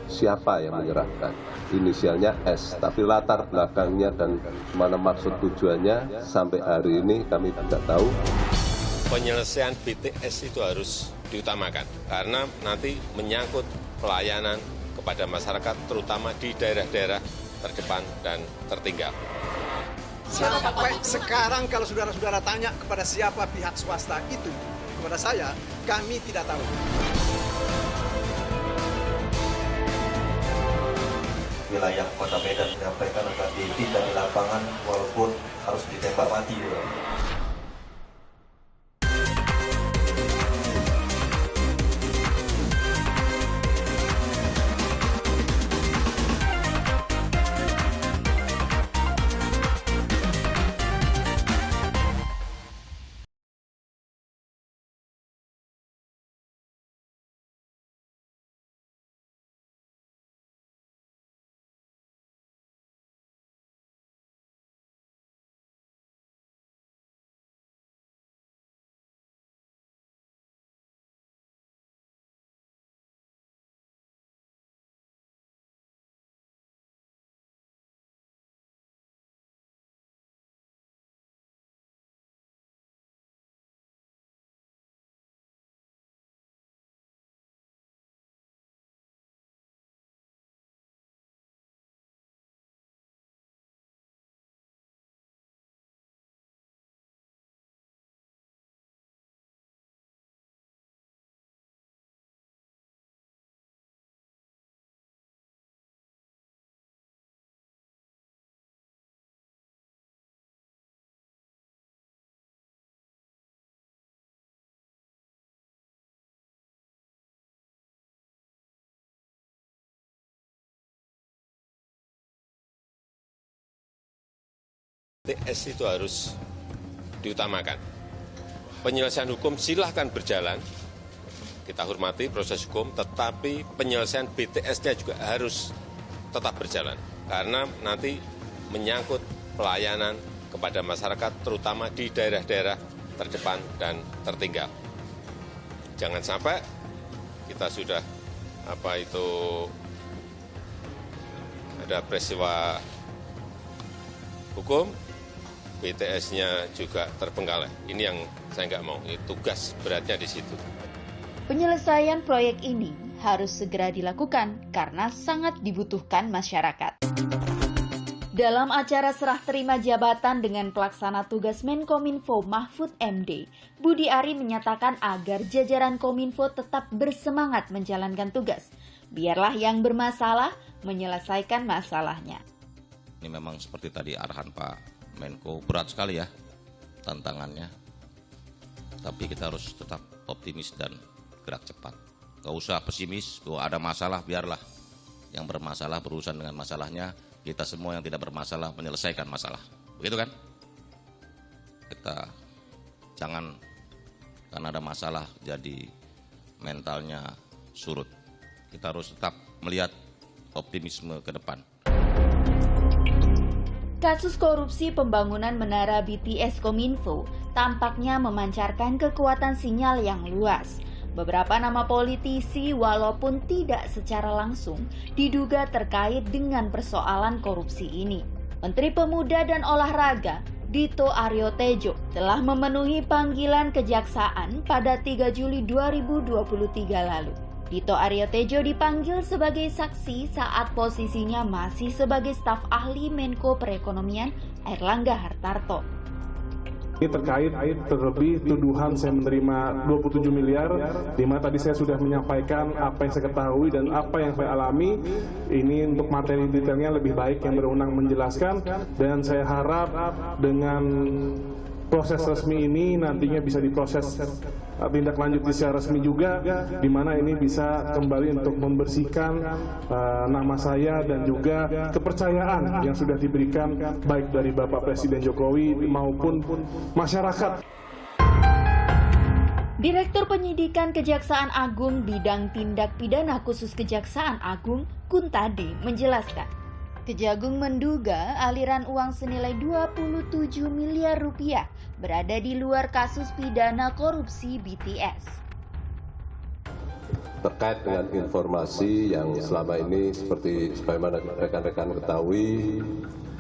siapa yang menyerahkan. Inisialnya S, tapi latar belakangnya dan mana maksud tujuannya sampai hari ini kami tidak tahu. Penyelesaian BTS itu harus diutamakan karena nanti menyangkut pelayanan kepada masyarakat terutama di daerah-daerah terdepan dan tertinggal. Sampai sekarang kalau saudara-saudara tanya kepada siapa pihak swasta itu, kepada saya, kami tidak tahu. Wilayah Kota Medan menyampaikan akan ditindak di lapangan walaupun harus ditembak mati. BTS itu harus diutamakan. Penyelesaian hukum silahkan berjalan, kita hormati proses hukum, tetapi penyelesaian BTS-nya juga harus tetap berjalan. Karena nanti menyangkut pelayanan kepada masyarakat, terutama di daerah-daerah terdepan dan tertinggal. Jangan sampai kita sudah ada peristiwa hukum, BTS-nya juga terbengkalai. Ini yang saya nggak mau, ini tugas beratnya di situ. Penyelesaian proyek ini harus segera dilakukan karena sangat dibutuhkan masyarakat. Dalam acara serah terima jabatan dengan pelaksana tugas Menkominfo Mahfud MD, Budi Ari menyatakan agar jajaran Kominfo tetap bersemangat menjalankan tugas. Biarlah yang bermasalah menyelesaikan masalahnya. Ini memang seperti tadi arahan Pak Menko, berat sekali ya tantangannya. Tapi kita harus tetap optimis dan gerak cepat. Gak usah pesimis, kalau ada masalah biarlah yang bermasalah berurusan dengan masalahnya. Kita semua yang tidak bermasalah menyelesaikan masalah. Begitu kan? Kita jangan karena ada masalah jadi mentalnya surut. Kita harus tetap melihat optimisme ke depan. Kasus korupsi pembangunan menara BTS Kominfo tampaknya memancarkan kekuatan sinyal yang luas. Beberapa nama politisi walaupun tidak secara langsung diduga terkait dengan persoalan korupsi ini. Menteri Pemuda dan Olahraga Dito Aryo Tejo telah memenuhi panggilan kejaksaan pada 3 Juli 2023 lalu. Dito Aryo Tejo dipanggil sebagai saksi saat posisinya masih sebagai staf ahli Menko Perekonomian Airlangga Hartarto. Ini terlebih tuduhan saya menerima 27 miliar, di mana tadi saya sudah menyampaikan apa yang saya ketahui dan apa yang saya alami. Ini untuk materi detailnya lebih baik yang berwenang menjelaskan, dan saya harap dengan proses resmi ini nantinya bisa diproses tindak lanjut secara resmi juga, di mana ini bisa kembali untuk membersihkan nama saya dan juga kepercayaan yang sudah diberikan baik dari Bapak Presiden Jokowi maupun masyarakat. Direktur Penyidikan Kejaksaan Agung Bidang Tindak Pidana Khusus Kejaksaan Agung Kuntadi menjelaskan, Kejagung menduga aliran uang senilai 27 miliar rupiah berada di luar kasus pidana korupsi BTS. terkait dengan informasi yang selama ini seperti sebagaimana rekan-rekan ketahui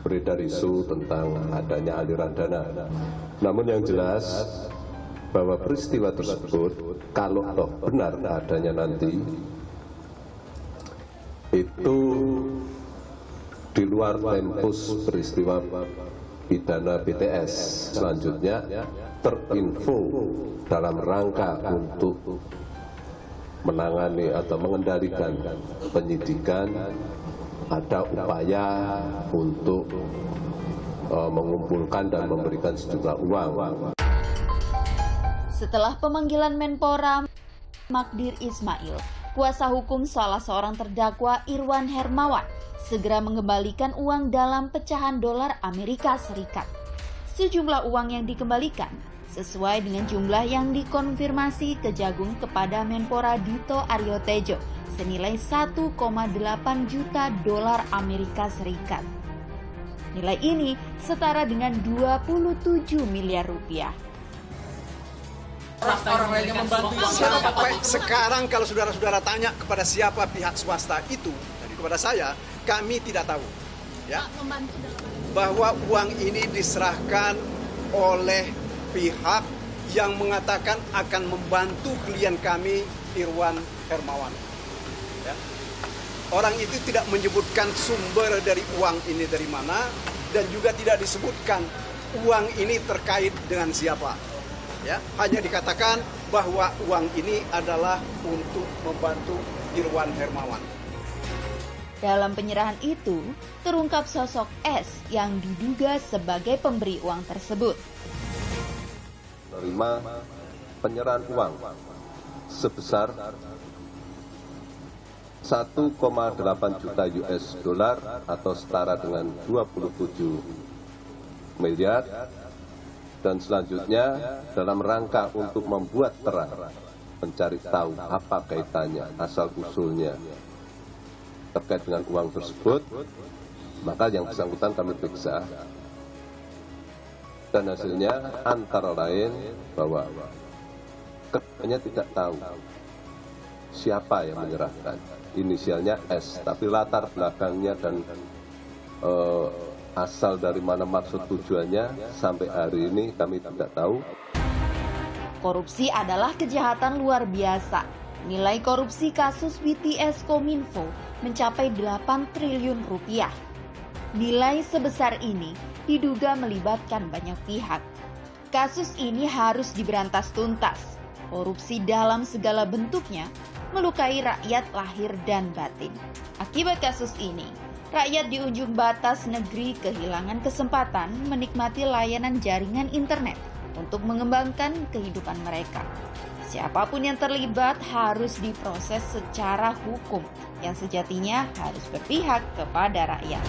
beredar isu tentang adanya aliran dana. Namun yang jelas bahwa peristiwa tersebut kalau toh benar adanya nanti itu di luar tempus peristiwa pidana BTS. Selanjutnya terinfo dalam rangka untuk menangani atau mengendalikan penyidikan, ada upaya untuk mengumpulkan dan memberikan sejumlah uang. Setelah pemanggilan Menpora Magdir Ismail, kuasa hukum salah seorang terdakwa Irwan Hermawan segera mengembalikan uang dalam pecahan dolar Amerika Serikat. Sejumlah uang yang dikembalikan sesuai dengan jumlah yang dikonfirmasi Kejagung kepada Menpora Dito Aryo Tejo senilai 1,8 juta dolar Amerika Serikat. Nilai ini setara dengan 27 miliar rupiah. Orang lain yang membantu sampai sekarang kalau saudara-saudara tanya kepada siapa pihak swasta itu, jadi kepada saya, kami tidak tahu. Ya, bahwa uang ini diserahkan oleh pihak yang mengatakan akan membantu klien kami Irwan Hermawan. Ya. Orang itu tidak menyebutkan sumber dari uang ini dari mana dan juga tidak disebutkan uang ini terkait dengan siapa. Ya, hanya dikatakan bahwa uang ini adalah untuk membantu Irwan Hermawan. Dalam penyerahan itu, terungkap sosok S yang diduga sebagai pemberi uang tersebut. Menerima penyerahan uang sebesar 1,8 juta US dollar atau setara dengan 27 miliar. Dan selanjutnya dalam rangka untuk membuat terang, mencari tahu apa kaitannya, asal-usulnya terkait dengan uang tersebut, maka yang bersangkutan kami periksa. Dan hasilnya antara lain bahwa keduanya tidak tahu siapa yang menyerahkan. Inisialnya S, tapi latar belakangnya dan asal dari mana maksud tujuannya sampai hari ini kami tidak tahu. Korupsi adalah kejahatan luar biasa. Nilai korupsi kasus BTS Kominfo mencapai 8 triliun rupiah. Nilai sebesar ini diduga melibatkan banyak pihak. Kasus ini harus diberantas tuntas. Korupsi dalam segala bentuknya melukai rakyat lahir dan batin. Akibat kasus ini, rakyat di ujung batas negeri kehilangan kesempatan menikmati layanan jaringan internet untuk mengembangkan kehidupan mereka. Siapapun yang terlibat harus diproses secara hukum yang sejatinya harus berpihak kepada rakyat.